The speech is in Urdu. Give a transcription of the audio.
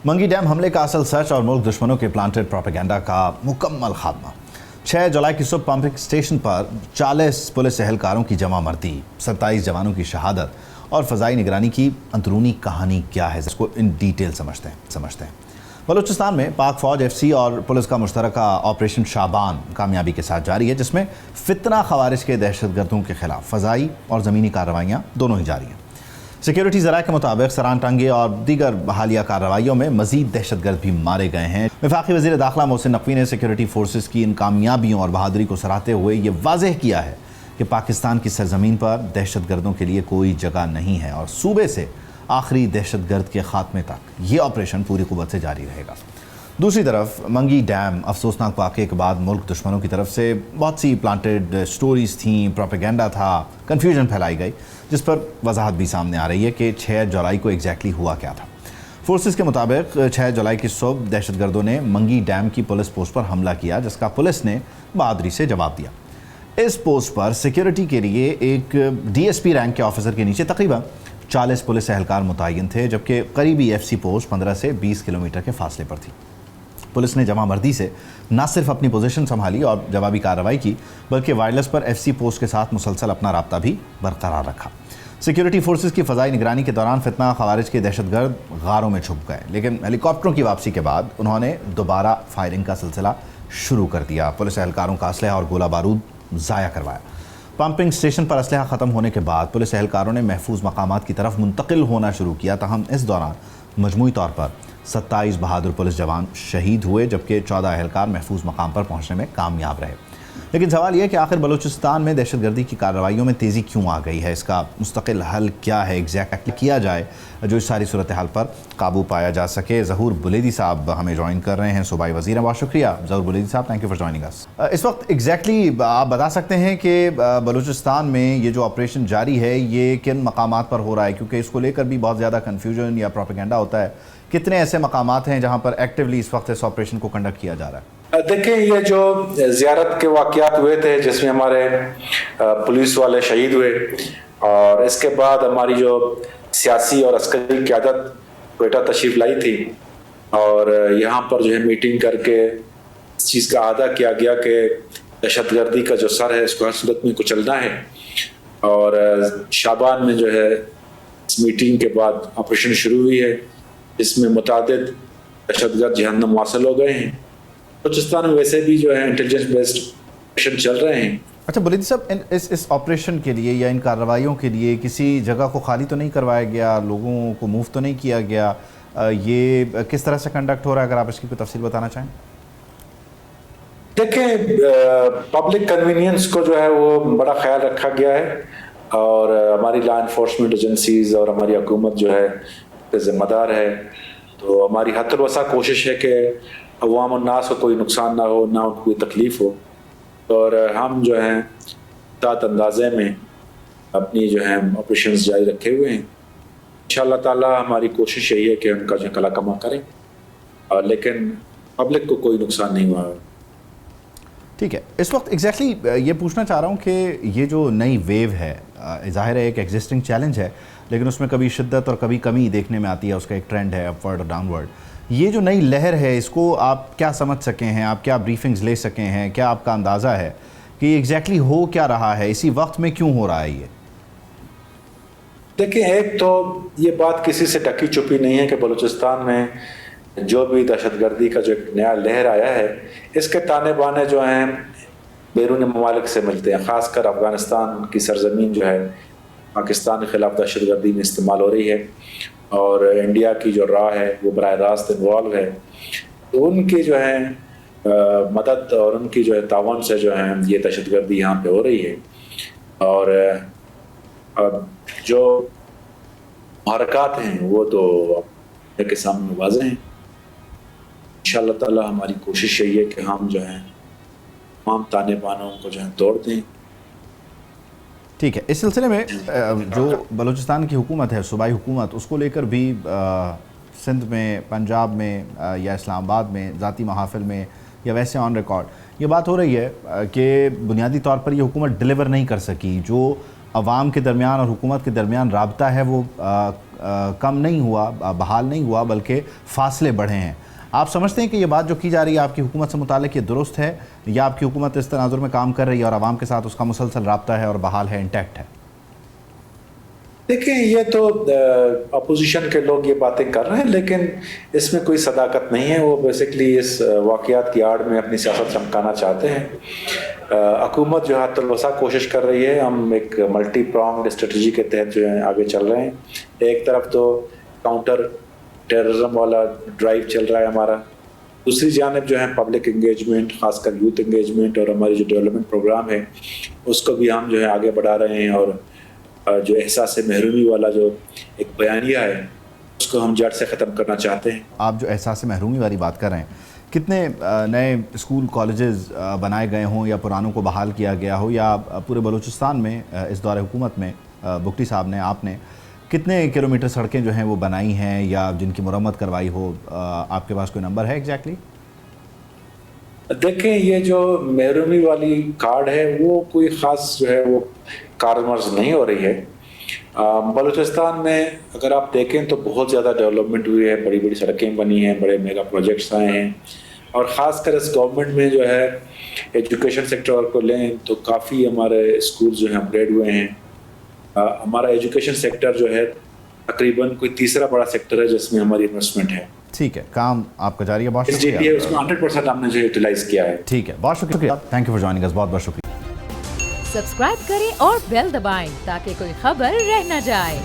منگی ڈیم حملے کا اصل سچ اور ملک دشمنوں کے پلانٹڈ پروپیگنڈا کا مکمل خاتمہ۔ 6 جولائی کی صبح پمپنگ اسٹیشن پر 40 پولیس اہلکاروں کی جمع مردی، 27 جوانوں کی شہادت اور فضائی نگرانی کی اندرونی کہانی کیا ہے، اس کو ان ڈیٹیل سمجھتے ہیں۔ بلوچستان میں پاک فوج ایف سی اور پولیس کا مشترکہ آپریشن شابان کامیابی کے ساتھ جاری ہے، جس میں فتنہ خوارج کے دہشت گردوں کے خلاف فضائی اور زمینی کارروائیاں دونوں ہی جاری ہیں۔ سیکیورٹی ذرائع کے مطابق سران ٹنگے اور دیگر حالیہ کارروائیوں میں مزید دہشت گرد بھی مارے گئے ہیں۔ وفاقی وزیر داخلہ محسن نقوی نے سیکیورٹی فورسز کی ان کامیابیوں اور بہادری کو سراہتے ہوئے یہ واضح کیا ہے کہ پاکستان کی سرزمین پر دہشت گردوں کے لیے کوئی جگہ نہیں ہے اور صوبے سے آخری دہشت گرد کے خاتمے تک یہ آپریشن پوری قوت سے جاری رہے گا۔ دوسری طرف منگی ڈیم افسوسناک واقعے کے بعد ملک دشمنوں کی طرف سے بہت سی پلانٹڈ سٹوریز تھیں، پروپیگنڈا تھا، کنفیوژن پھیلائی گئی، جس پر وضاحت بھی سامنے آ رہی ہے کہ 6 جولائی کو ایگزیکٹلی ہوا کیا تھا۔ فورسز کے مطابق 6 جولائی کی صبح دہشت گردوں نے منگی ڈیم کی پولیس پوسٹ پر حملہ کیا، جس کا پولیس نے بہادری سے جواب دیا۔ اس پوسٹ پر سیکیورٹی کے لیے ایک ڈی ایس پی رینک کے آفیسر کے نیچے تقریباً 40 پولیس اہلکار متعین تھے، جبکہ قریبی ایف سی پوسٹ 15 سے 20 کلومیٹر کے فاصلے پر تھی۔ پولیس نے جمع مردی سے نہ صرف اپنی پوزیشن سنبھالی اور جوابی کارروائی کی، بلکہ وائرلیس پر ایف سی پوسٹ کے ساتھ مسلسل اپنا رابطہ بھی برقرار رکھا۔ سیکیورٹی فورسز کی فضائی نگرانی کے دوران فتنہ خوارج کے دہشت گرد غاروں میں چھپ گئے، لیکن ہیلی کاپٹروں کی واپسی کے بعد انہوں نے دوبارہ فائرنگ کا سلسلہ شروع کر دیا۔ پولیس اہلکاروں کا اسلحہ اور گولہ بارود ضائع کروایا۔ پمپنگ اسٹیشن پر اسلحہ ختم ہونے کے بعد پولیس اہلکاروں نے محفوظ مقامات کی طرف منتقل ہونا شروع کیا، تاہم اس دوران مجموعی طور پر 27 بہادر پولیس جوان شہید ہوئے، جبکہ 14 اہلکار محفوظ مقام پر پہنچنے میں کامیاب رہے۔ لیکن سوال یہ ہے کہ آخر بلوچستان میں دہشت گردی کی کارروائیوں میں تیزی کیوں آ گئی ہے؟ اس کا مستقل حل کیا ہے، ایگزیکٹلی کیا جائے جو اس ساری صورتحال پر قابو پایا جا سکے؟ ظہور بلیدی صاحب ہمیں جوائن کر رہے ہیں، صوبائی وزیر ہیں۔ بہت شکریہ ظہور بلیدی صاحب، تھینک یو فار جوائننگ اس۔ اس وقت ایگزیکٹلی آپ بتا سکتے ہیں کہ بلوچستان میں یہ جو آپریشن جاری ہے یہ کن مقامات پر ہو رہا ہے؟ کیونکہ اس کو لے کر بھی بہت زیادہ کنفیوژن یا پروپیگنڈا ہوتا ہے۔ کتنے ایسے مقامات ہیں جہاں پر ایکٹیولی اس وقت اس آپریشن کو کنڈکٹ کیا جا رہا ہے؟ دیکھیں، یہ جو زیارت کے واقعات ہوئے تھے جس میں ہمارے پولیس والے شہید ہوئے، اور اس کے بعد ہماری جو سیاسی اور عسکری قیادت کوئٹہ تشریف لائی تھی اور یہاں پر جو ہے میٹنگ کر کے اس چیز کا اعادہ کیا گیا کہ دہشت گردی کا جو سر ہے اس کو ہر صورت میں کچلنا ہے، اور شابان میں جو ہے اس میٹنگ کے بعد آپریشن شروع ہوئی ہے، جس میں متعدد دہشت گرد جہنم واصل ہو گئے ہیں۔ بلوچستان میں ویسے بھی جو ہے انٹیلیجنس بیسڈ آپریشن چل رہے ہیں۔ اچھا بلیدی صاحب، اس آپریشن کے لیے یا ان کارروائیوں کے لیے کسی جگہ کو خالی تو نہیں کروایا گیا، لوگوں کو موو تو نہیں کیا گیا؟ یہ کس طرح سے کنڈکٹ ہو رہا ہے، اگر آپ اس کی کوئی تفصیل بتانا چاہیں؟ دیکھیں، پبلک کنوینئنس کو جو ہے وہ بڑا خیال رکھا گیا ہے، اور ہماری لا انفورسمنٹ ایجنسیز اور ہماری حکومت جو ہے ذمہ دار ہے، تو ہماری حد الوسع کوشش ہے کہ عوام الناس کو کوئی نقصان نہ ہو، نہ ان کو کوئی تکلیف ہو، اور ہم جو ہیں ذات اندازے میں اپنی جو ہے آپریشنز جاری رکھے ہوئے ہیں۔ انشاءاللہ تعالی ہماری کوشش یہی ہے کہ ان کا جو کلا کما کریں، لیکن پبلک کو کوئی نقصان نہیں ہوا۔ ٹھیک ہے، اس وقت ایگزیکٹلی یہ پوچھنا چاہ رہا ہوں کہ یہ جو نئی ویو ہے، ظاہر ہے ایک ایگزسٹنگ چیلنج ہے، لیکن اس میں کبھی شدت اور کبھی کمی دیکھنے میں آتی ہے، اس کا ایک ٹرینڈ ہے اپ ورڈ اور ڈاؤن ورڈ۔ یہ جو نئی لہر ہے اس کو آپ کیا سمجھ سکے ہیں، آپ کیا بریفنگز لے سکے ہیں، کیا آپ کا اندازہ ہے کہ یہ ایگزیکٹلی ہو کیا رہا ہے، اسی وقت میں کیوں ہو رہا ہے یہ؟ دیکھیں، ایک تو یہ بات کسی سے ڈکی چھپی نہیں ہے کہ بلوچستان میں جو بھی دہشت گردی کا جو ایک نیا لہر آیا ہے، اس کے تانے بانے جو ہیں بیرون ممالک سے ملتے ہیں، خاص کر افغانستان کی سرزمین جو ہے پاکستان کے خلاف دہشت گردی میں استعمال ہو رہی ہے، اور انڈیا کی جو راہ ہے وہ براہ راست انوالو ہے، تو ان کی جو ہے مدد اور ان کی جو ہے تعاون سے جو ہے یہ دہشت گردی یہاں پہ ہو رہی ہے، اور جو محرکات ہیں وہ تو کے سامنے واضح ہیں۔ انشاءاللہ تعالی ہماری کوشش یہی ہے کہ ہم جو ہیں تمام تانے بانوں کو جو ہے توڑ دیں۔ ٹھیک ہے، اس سلسلے میں جو بلوچستان کی حکومت ہے، صوبائی حکومت، اس کو لے کر بھی سندھ میں، پنجاب میں یا اسلام آباد میں ذاتی محافل میں یا ویسے آن ریکارڈ یہ بات ہو رہی ہے کہ بنیادی طور پر یہ حکومت ڈیلیور نہیں کر سکی، جو عوام کے درمیان اور حکومت کے درمیان رابطہ ہے وہ کم نہیں ہوا، بحال نہیں ہوا، بلکہ فاصلے بڑھے ہیں. آپ سمجھتے ہیں کہ یہ بات جو کی جا رہی ہے آپ کی حکومت سے متعلق یہ درست ہے، یا آپ کی حکومت اس تناظر میں کام کر رہی ہے اور عوام کے ساتھ اس کا مسلسل رابطہ ہے اور بحال ہے، انٹیکٹ ہے؟ دیکھیں، یہ تو اپوزیشن کے لوگ یہ باتیں کر رہے ہیں، لیکن اس میں کوئی صداقت نہیں ہے. وہ بیسکلی اس واقعات کی آڑ میں اپنی سیاست چمکانا چاہتے ہیں. حکومت جو ہے حد الوسع کوشش کر رہی ہے. ہم ایک ملٹی پرانگڈ اسٹریٹجی کے تحت جو ہے آگے چل رہے ہیں. ایک طرف تو کاؤنٹر ٹیررزم والا ڈرائیو چل رہا ہے ہمارا، دوسری جانب جو ہے پبلک انگیجمنٹ، خاص کر یوتھ انگیجمنٹ اور ہماری جو ڈیولپمنٹ پروگرام ہے اس کو بھی ہم جو ہے آگے بڑھا رہے ہیں. اور جو احساس محرومی والا جو ایک بیانیہ ہے اس کو ہم جڑ سے ختم کرنا چاہتے ہیں. آپ جو احساس محرومی والی بات کر رہے ہیں، کتنے نئے اسکول کالجز بنائے گئے ہوں یا پرانوں کو بحال کیا گیا ہو، یا پورے بلوچستان میں اس دور حکومت میں بگٹی صاحب نے، آپ نے کتنے کلومیٹر سڑکیں جو ہیں وہ بنائی ہیں یا جن کی مرمت کروائی ہو؟ آپ کے پاس کوئی نمبر ہے ایگزیکٹلی؟ دیکھیں، یہ جو محرومی والی کارڈ ہے وہ کوئی خاص جو ہے وہ کارمرز نہیں ہو رہی ہے. بلوچستان میں اگر آپ دیکھیں تو بہت زیادہ ڈیولپمنٹ ہوئی ہے، بڑی بڑی سڑکیں بنی ہیں، بڑے میگا پروجیکٹس آئے ہیں. اور خاص کر اس گورنمنٹ میں جو ہے ایجوکیشن سیکٹر کو لیں تو کافی ہمارے اسکول جو ہیں اپگریڈ ہوئے ہیں. ہمارا ایجوکیشن سیکٹر جو ہے تقریباً کوئی تیسرا بڑا سیکٹر ہے جس میں ہماری انویسٹمنٹ ہے. ٹھیک ہے، کام آپ کا جاری ہے. بہت جی پی ہے اس کو 100% ہم نے جو یوٹیلائز کیا ہے. ٹھیک ہے، بہت شکریہ. تھینک یو فار جوائننگ اس. بہت بہت شکریہ. سبسکرائب کریں اور بیل دبائیں تاکہ کوئی خبر رہ نہ جائے.